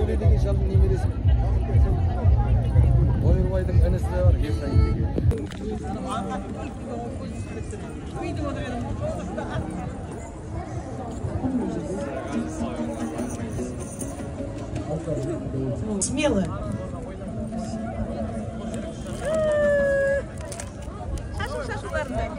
Төле деген шалдың немересі. Ойырбайдың інісі бар, Ерсайын деген. Смело. Шашу-шашуларындай.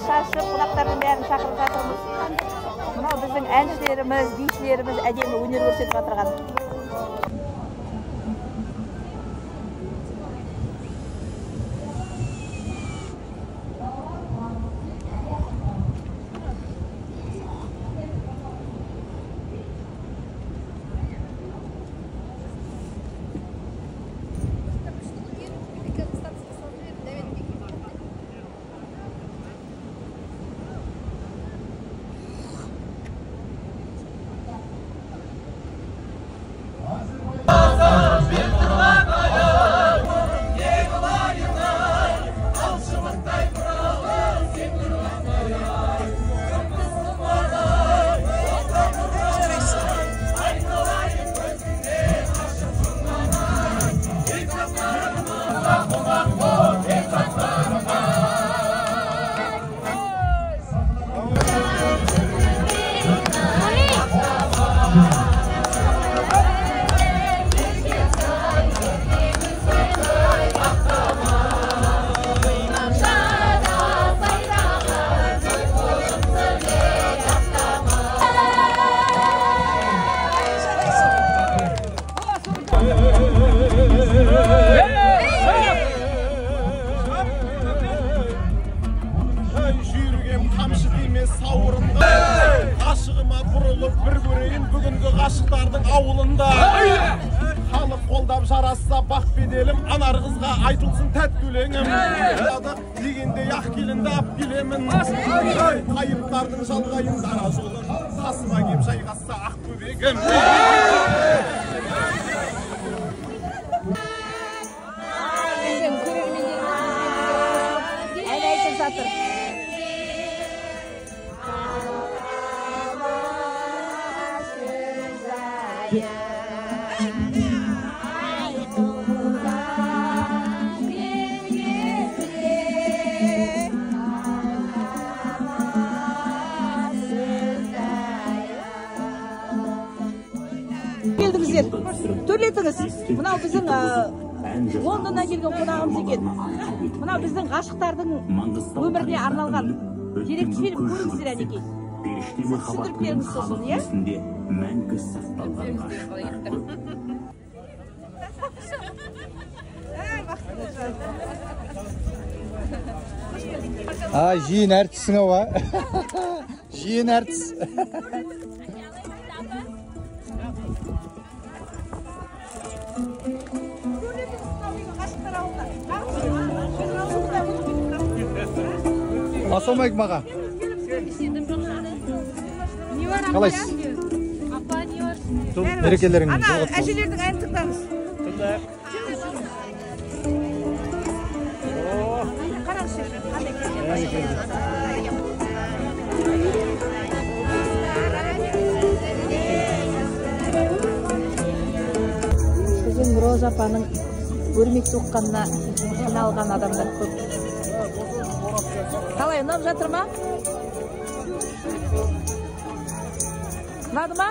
Шашып, қонақтардың бәрін шақырып жатырмыз. Мынау біздің әншілеріміз, бишілеріміз әдемі өнер көрсетіп жатырған. Ғашықтардың ауылында халық қолдап жарасса бақ беделім, анар қызға айтылсын тәтті өлеңім. Дегенде ақ келінді ап келемін, қайыптардың жалғайын дара жолын, қасыма кеп жайғасса ақ көбегім. Біздің көрермендеріміз ән айтып жатыр. Келдіңіздер, төрлетіңіз. Мынау біздің Лондоннан келген қонағымыз екен. Мынау біздің ғашықтардың өміріне арналған деректі фильм көріңіздер әнекей. Түсіндіріп беріңіз сосын, иә? Жиын әртісің ау, жиын әртіс. Асылмайық маға. Қалайсыз? Мерекелеріңіз. Ана, әжелердің әнін тыңдаңыз. Тыңдайық. Қараңызшы, қандай Біздің Роза апаның өрмек соққанына қиналған адамдар көп. Қалай, ұнап жатыр ма? Ұнады ма?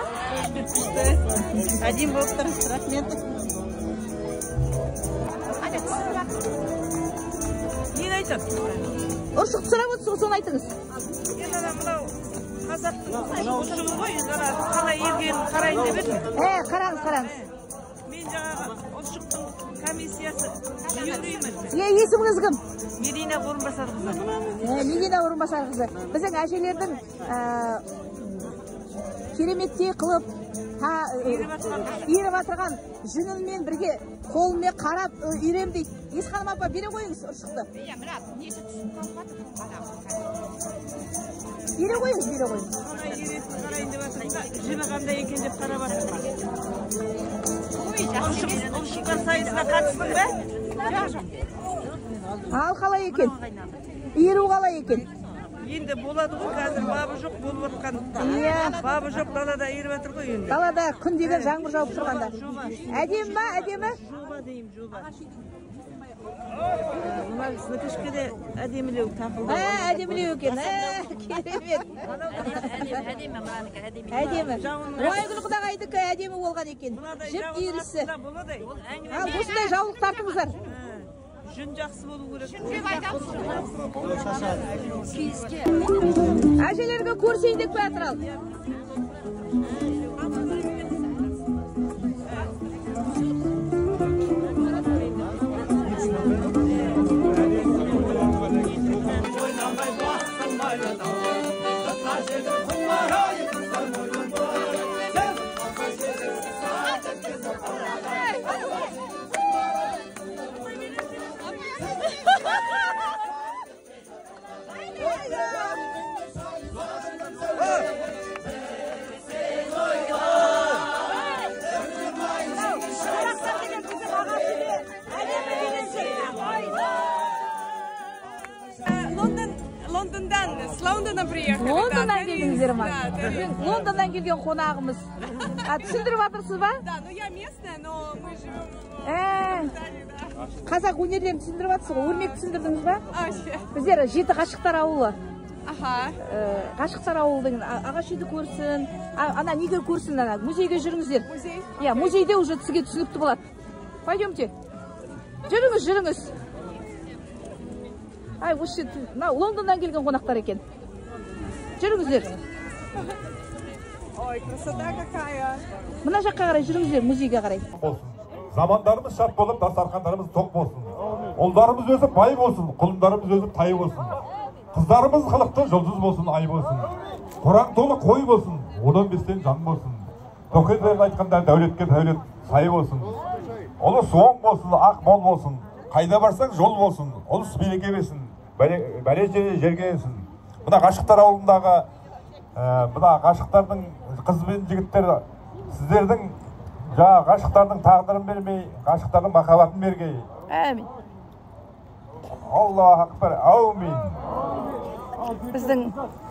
Әдем болып тұр. Рахмет. Нені айтады? Ұршық сұрап отырсыз, соны айтыңыз. Енді мынау қазақтың ұршығы ғой, қалай ергенін қарайын деп едім. Қараңыз. Мен жаңағы ұршықтың комиссиясы үйреймін. Есіміңіз кім? Медина Орынбасарқызы. Медина Орынбасарқызы. Біздің әжелердің кереметтей қылып, иіріп атырған жүніммен бірге қолымен қарап үйрем дейді. Есқаным апа, бере қойыңыз ұршықты. Бере қойыңыз. Қарайын деп атырмын да, жүні қандай екен деп қарап атырмын. Ұршыққа сайысына қатыстың ба? Ал қалай екен? Иіру қалай екен? Енді болады ғой, қазір бабы жоқ болып отқандықтан. Бабы жоқ, далада иіріп атыр ғой енді. Далада күн деген жаңбыр жауып тұрғанда. Әдемі ма, әдемі? Жоба деймін, жоба. Мына сынықышқа де әдемілеу тапылды. Әдемілеу екен, керемет. Әдемі. Ойгүл құдағайдікі әдемі болған екен. Жіп иірісі. Ал осындай жаулық тартыңыздар. Жүн жақсы болу керек. Әжелерге көрсейін деп бәтір ал. Лондоннан приехали. Лондоннан келдіңіздер ма? Лондоннан келген қонағымыз. Түсіндіріп жатырсыз ба? Да, ну я местная, но мы живем в Италии, да. Қазақ өнерлерін түсіндіріп жатырсыз ғой. Өрмек түсіндірдіңіз ба? Біздер жеті ғашықтар ауылы. Ғашықтар ауылдың ағаш үйді көрсін. Ана неге көрсін, ана музейге жүріңіздер. Музей? Иә, музейде уже сізге түсінікті болады. Пойдемте. Жүріңіз. Ай, осы Лондоннан келген қонақтар екен. Жүріңіздер. Ой, красота какая. Мына жаққа қарай жүріңіздер, музейге қарай. Замандарымыз шат болып, дастархандарымыз тоқ болсын. Ұлдарымыз өсіп бай болсын, құлындарымыз өсіп тай болсын. Қыздарымыз қылықты жұлдыз болсын, ай болсын. Қораң толы қой болсын, 15-тен жан болсын. Тоқетерін айтқанда дәулетке дәулет сай болсын. Ұлы суан болсын, ақ мол болсын. Қайда барсаң жол болсын, ұлыс береке берсін, бәле жерге енсін. Мына ғашықтар ауылындағы, мына ғашықтардың қыз бен жігіттер, сіздердің ғашықтардың тағдырын бермей, ғашықтардың махаббатын бергей. Әмин. Аллах акбар, әумин. Біздің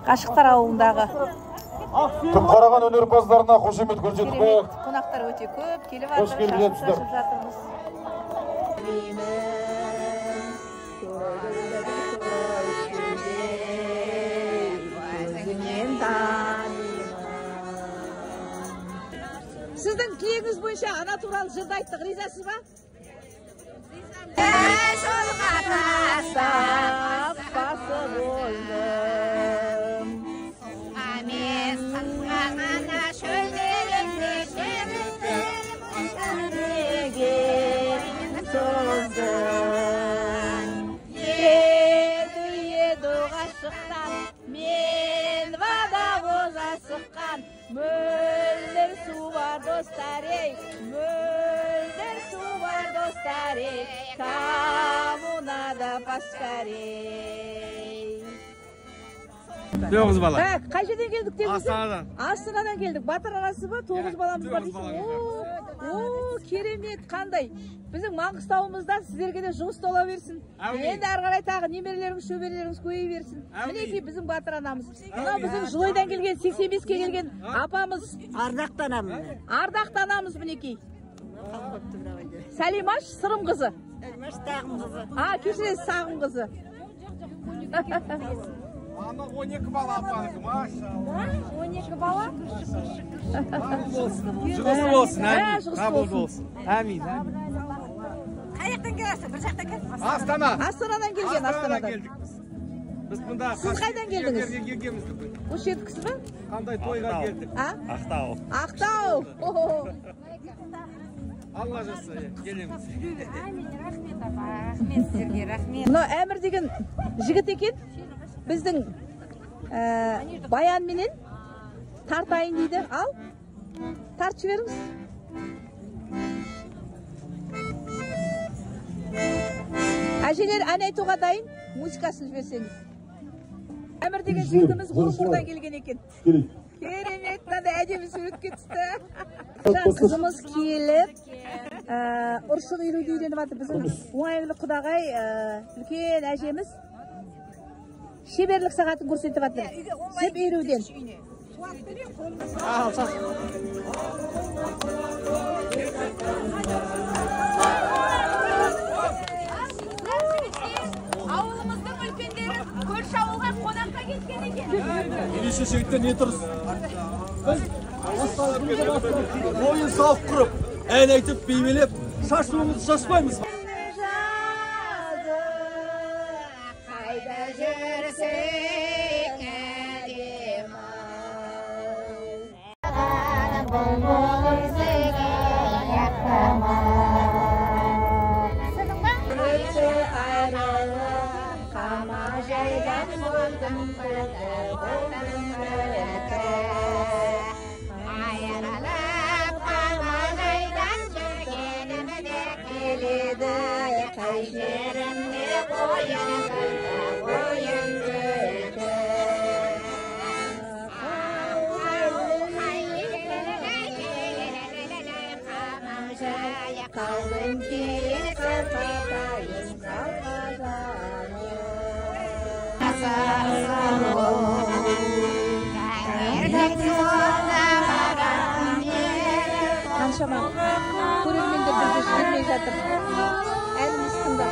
ғашықтар ауылындағы Түпқараған өнерпаздарына қошемет көрсетіп, қонақтар өте көп, келіп қош келдіңіздер. жатырмыз. Сіздің тілегіңіз бойынша ана туралы жырды айттық, ризасыз ба? Жолға тастап басып ойдым, Мен сынған ана шөлдерімде шөлдерім создым. Еді ғашықтан мен вада боза сыққан, мөлдір су бар достар ей, мөлдір су бар достар ей, коммунада паскар ей. Тоғыз бала. Қай жерден келдік деп жүрсің? Астанадан. Астанадан келдік. Батыр анасы ба? 9 баламыз бар дейсің. О, керемет, қандай. Біздің Маңғыстауымыздан сіздерге де жұмыс тола берсін. Енді ары қарай тағы немерелеріңіз, шөберелеріңіз көбейе берсін. Мінекей біздің батыр анамыз. Мына біздің Жылойдан келген, 85-ке келген апамыз. Ардақты анамыз. Ардақты анамыз мінекей. Сәлимаш Сырым қызы. Сәлимаш Сағым қызы. Кешіресіз, Сағым қызы. Ана 12 бала апанікі, машалла. 12 бала? Жұғысы болсын, әмин. Қабыл болсын. Әмин. Қаяқтан келесің? Бір жақтан келесің? Астана. Астанадан келген, Астанадан. келдік біз. Біз мұнда Сіз қайдан келдіңіз? келгенбіз. Осы жердікісі бе? Қандай тойға келдік. Ақтау. Ақтау. Алла жаса, келеміз. Рахмет сіздерге, рахмет. Мына Әмір деген жігіт екен. Біздің баянменен тартайын дейді. Ал, тартып жіберіңіз. Әжелер ән айтуға дайын, музыкасын жіберсеңіз. Әмір деген жігітіміз Орынбордан келген екен. Керемет, мынандай әдемі суретке түсті. Қызымыз келіп, ұршық иіруді үйреніп жатыр. Біздің оңайлы құдағай, үлкен әжеміз шеберлік сағатын көрсетіп жатыр. Жіп иіруден. Ауылымыздың үлкендері көрші ауылға қонаққа кеткен екен. Елесі жігіттер не тұрыз? Ойын салып құрып, ән айтып, беймелеп, шашуымызды шашпаймыз. Қайда жүрсең әдемі бұлбұл сізге яқтама. Өтсе айрылып қама жайдан болдым айырылып қама жайдан жүргенімде келеді қай жерімде қойын күлді қойын күлді қалдың кейін сырқатайын Қаншама көрермендер бізді жібермей жатыр. Әніміз тыңда.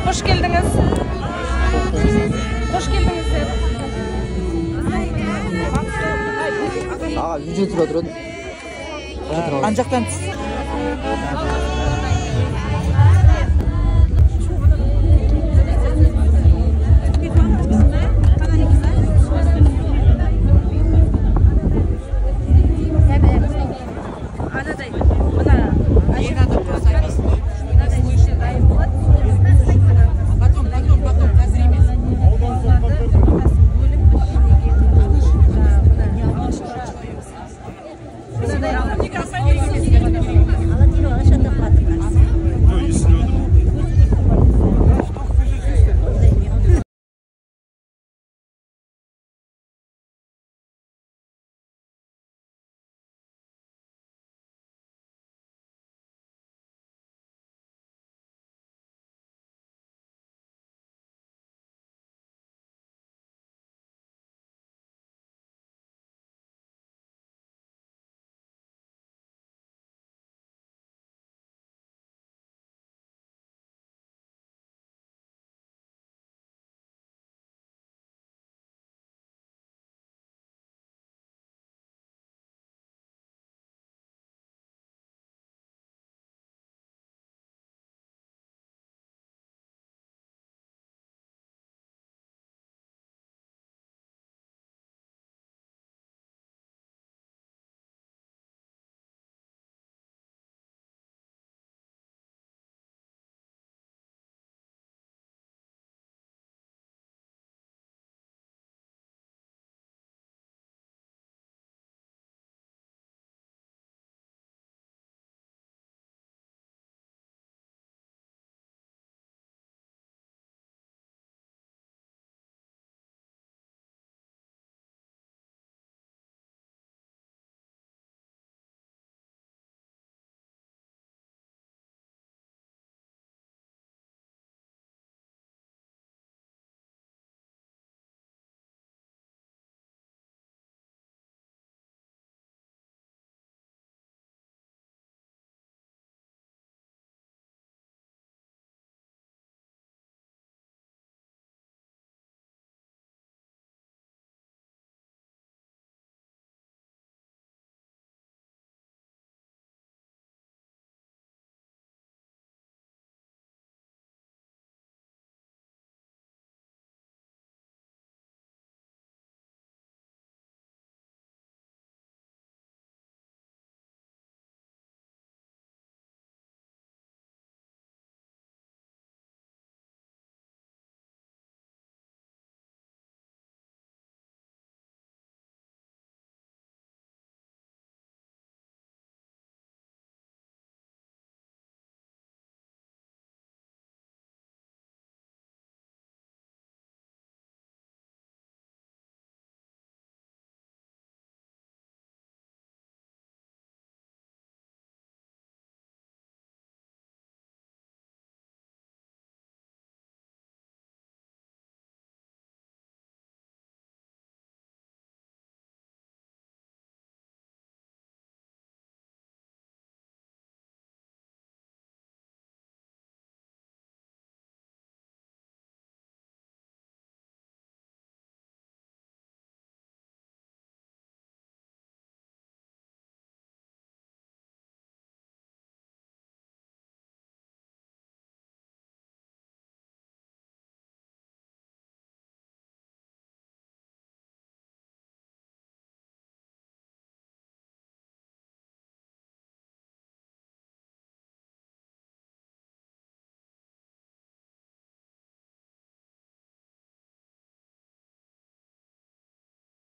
Hoş geldiniz. Hoş geldiniz. 아, 유진 들어들은. Anjaktan.